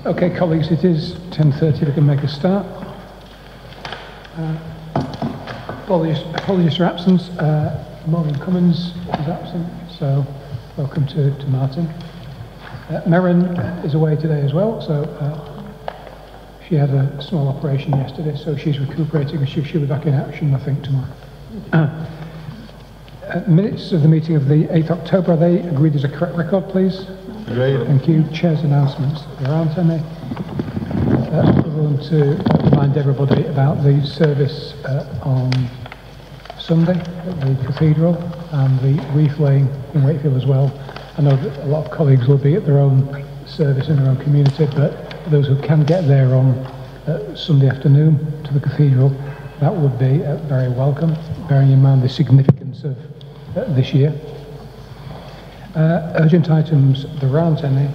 Okay, colleagues, it is 10:30. We can make a start. Apologies for absence. Maureen Cummins is absent, so welcome to Martin. Merrin is away today as well, so she had a small operation yesterday, so she's recuperating and she'll be back in action, I think, tomorrow. Minutes of the meeting of the 8th October, are they agreed as a correct record, please? Agreed. Thank you. Chair's announcements. There aren't any. I want to remind everybody about the service on Sunday at the Cathedral and the wreath laying in Wakefield as well. I know that a lot of colleagues will be at their own service in their own community, but for those who can get there on Sunday afternoon to the Cathedral, that would be very welcome, bearing in mind the significance of this year. Urgent items, there aren't any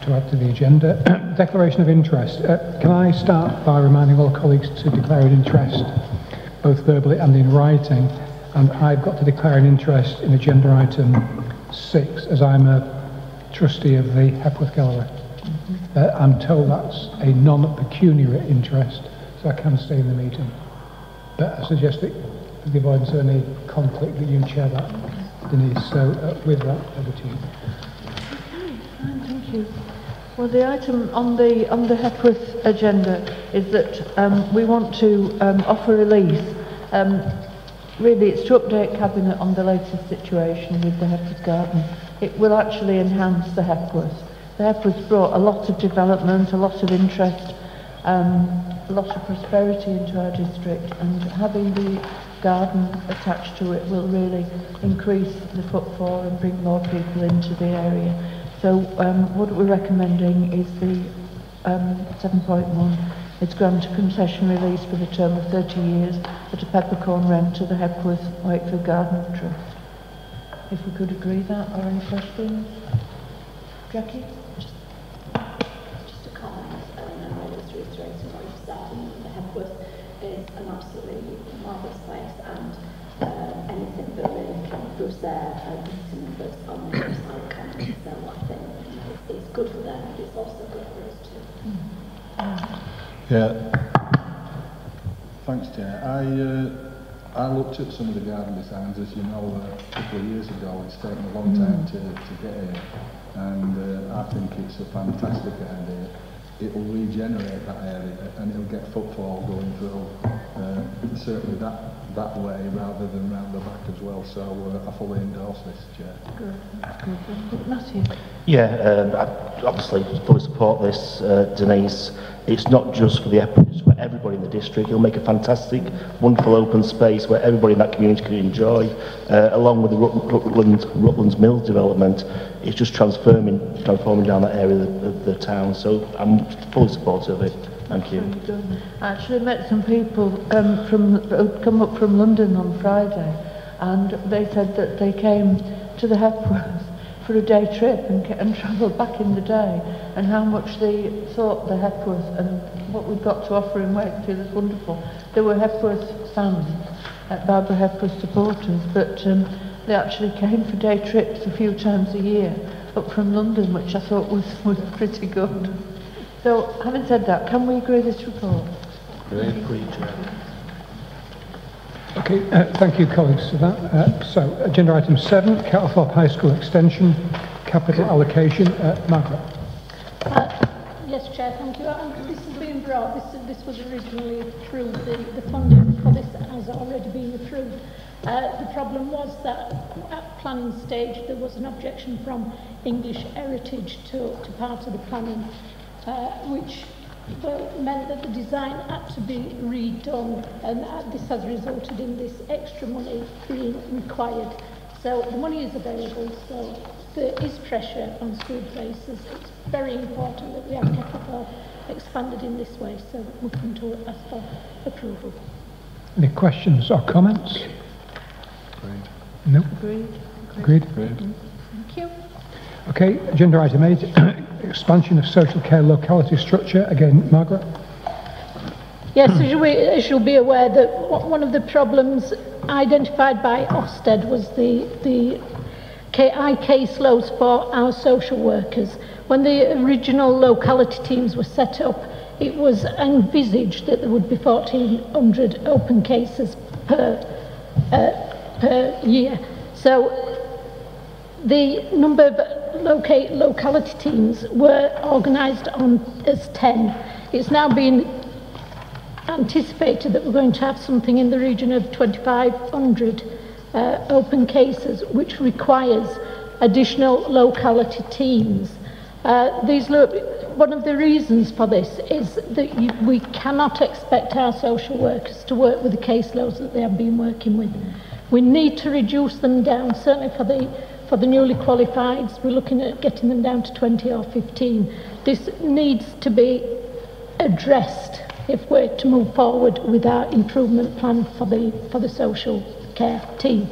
to add to the agenda. Declaration of interest. Can I start by reminding all colleagues to declare an interest, both verbally and in writing? And I've got to declare an interest in agenda item 6, as I'm a trustee of the Hepworth Gallery. I'm told that's a non-pecuniary interest, so I can stay in the meeting. But I suggest that, for the avoidance of any conflict, that you chair that, Denise. So with that, over to you. Okay, fine, thank you. Well, the item on the Hepworth agenda is that we want to offer relief. Really, it's to update Cabinet on the latest situation with the Hepworth Garden. It will actually enhance the Hepworth. The Hepworth brought a lot of development, a lot of interest, a lot of prosperity into our district, and having the garden attached to it will really increase the footfall and bring more people into the area. So what we're recommending is the 7.1. It's grant a concession release for the term of 30 years at a peppercorn rent to the Hepworth Wakefield Garden Trust. If we could agree that, or any questions? Jackie? Just a comment, and I'm just reiterating what you've said. The Hepworth is an absolutely marvellous place, and anything that really can boost their visitor numbers on the side can. So I think it's good for them, but it's also good for us too. Yeah. Thanks, Chair. I looked at some of the garden designs, as you know, a couple of years ago. It's taken a long time to get here, and I think it's a fantastic idea. It will regenerate that area, and it'll get footfall going through certainly that way rather than round the back as well. So I fully endorse this, Chair. Good. Matthew? Yeah, I obviously fully support this, Denise. It's not just for the Hepworth, it's for everybody in the district. It'll make a fantastic, wonderful open space where everybody in that community can enjoy, along with the Rutlands Mills development. It's just transforming down that area of the town. So I'm fully supportive of it. Thank you. I actually met some people who'd come up from London on Friday, and they said that they came to the Hepworth for a day trip and travelled back in the day, and how much they thought the Hepworth and what we've got to offer in Wakefield is wonderful. There were Hepworth fans, Barbara Hepworth supporters, but they actually came for day trips a few times a year up from London, which I thought was pretty good. So, having said that, can we agree this report? Agreed. Okay, thank you, colleagues, for that. So, agenda item 7, Kettlethorpe High School Extension, capital allocation. Margaret. Yes, Chair, thank you. This has been brought, this was originally approved, the funding for this has already been approved. The problem was that at planning stage there was an objection from English Heritage to part of the planning, which meant that the design had to be redone, and this has resulted in this extra money being required. So the money is available, so there is pressure on school places. It's very important that we have Kettlethorpe expanded in this way, so we come to ask for approval. Any questions or comments? Agreed. No. Agreed. Thank you. Okay, agenda item 8, expansion of social care locality structure. Again, Margaret. Yes, as you'll be aware that one of the problems identified by Ofsted was the high caseloads for our social workers, when the original locality teams were set up, it was envisaged that there would be 1,400 open cases per year. So the number of locality teams were organised on as 10. It's now been anticipated that we're going to have something in the region of 2,500 open cases, which requires additional locality teams. One of the reasons for this is that we cannot expect our social workers to work with the caseloads that they have been working with. We need to reduce them down, certainly for the newly qualified. We're looking at getting them down to 20 or 15. This needs to be addressed if we're to move forward with our improvement plan for the social care team.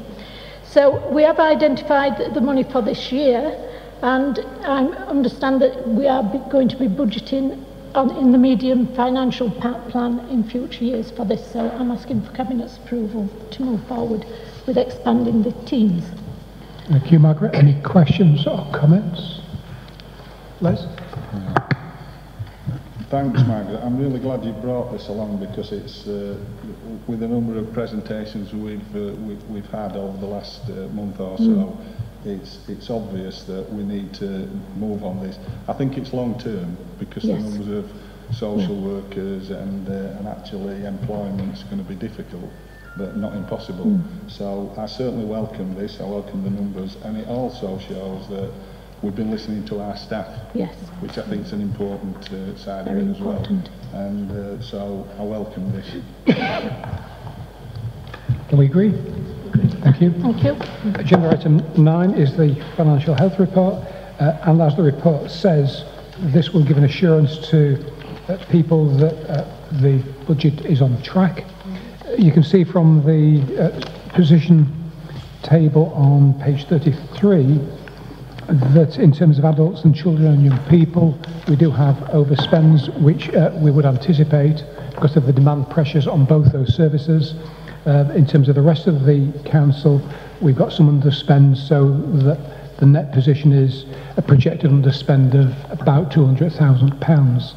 So we have identified the money for this year, and I understand that we are going to be budgeting in the medium financial plan in future years for this. So I'm asking for Cabinet's approval to move forward with expanding the teams. Thank you, Margaret. Any questions or comments? Les? Thanks, Margaret. I'm really glad you brought this along, because it's with the number of presentations we've had over the last month or so. It's obvious that we need to move on this. I think it's long term, because the numbers of social workers and actually employment's going to be difficult, but not impossible. So I certainly welcome this. I welcome the numbers, and it also shows that we've been listening to our staff, which I think is an important side of it as well. And so I welcome this. Can we agree? Thank you. Thank you. Agenda item 9 is the financial health report, and as the report says, this will give an assurance to people that the budget is on track. You can see from the position table on page 33 that in terms of adults and children and young people, we do have overspends, which we would anticipate because of the demand pressures on both those services. In terms of the rest of the council, we've got some underspend, so that the net position is a projected underspend of about £200,000.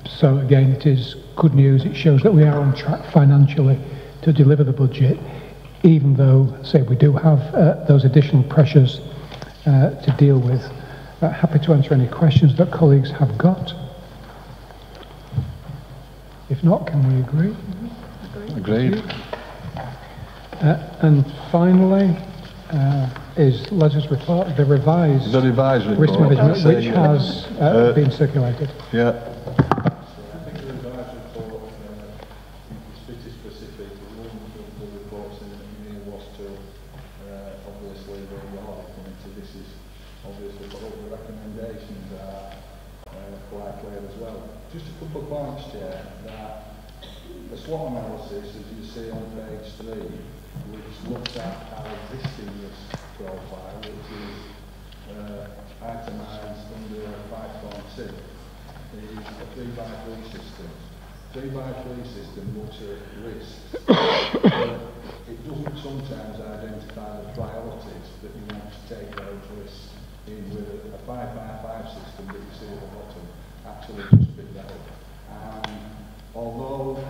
So again, it is good news. It shows that we are on track financially to deliver the budget, even though, say, we do have those additional pressures to deal with. Happy to answer any questions that colleagues have got. If not, can we agree? Agreed. And finally is Les's report, the revised report, risk management, which has been circulated. Yeah. Just a couple of points, Chair, that the SWOT analysis, as you see on page 3, which looks at our existing risk profile, which is itemised under 5.2, is a 3x3 system. 3x3 system looks at risks, but it doesn't sometimes identify the priorities that you want to take those risks in, with a 5x5 system that you see at the bottom. Actually just pick that up. And although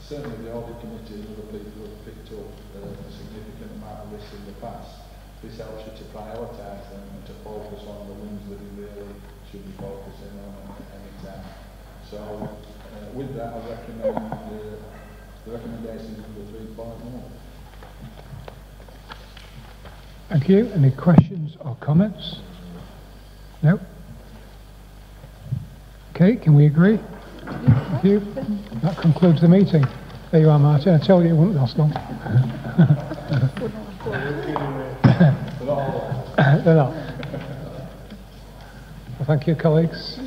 certainly the audit committee and other people have picked up a significant amount of risks in the past, this helps you to prioritise them and to focus on the ones that you really should be focusing on at any time. So with that, I recommend the recommendations under 3.1. Thank you. Any questions or comments? No? Okay, can we agree? Thank you. That concludes the meeting. There you are, Martin. I told you it wouldn't last long. They're not. Well, thank you, colleagues.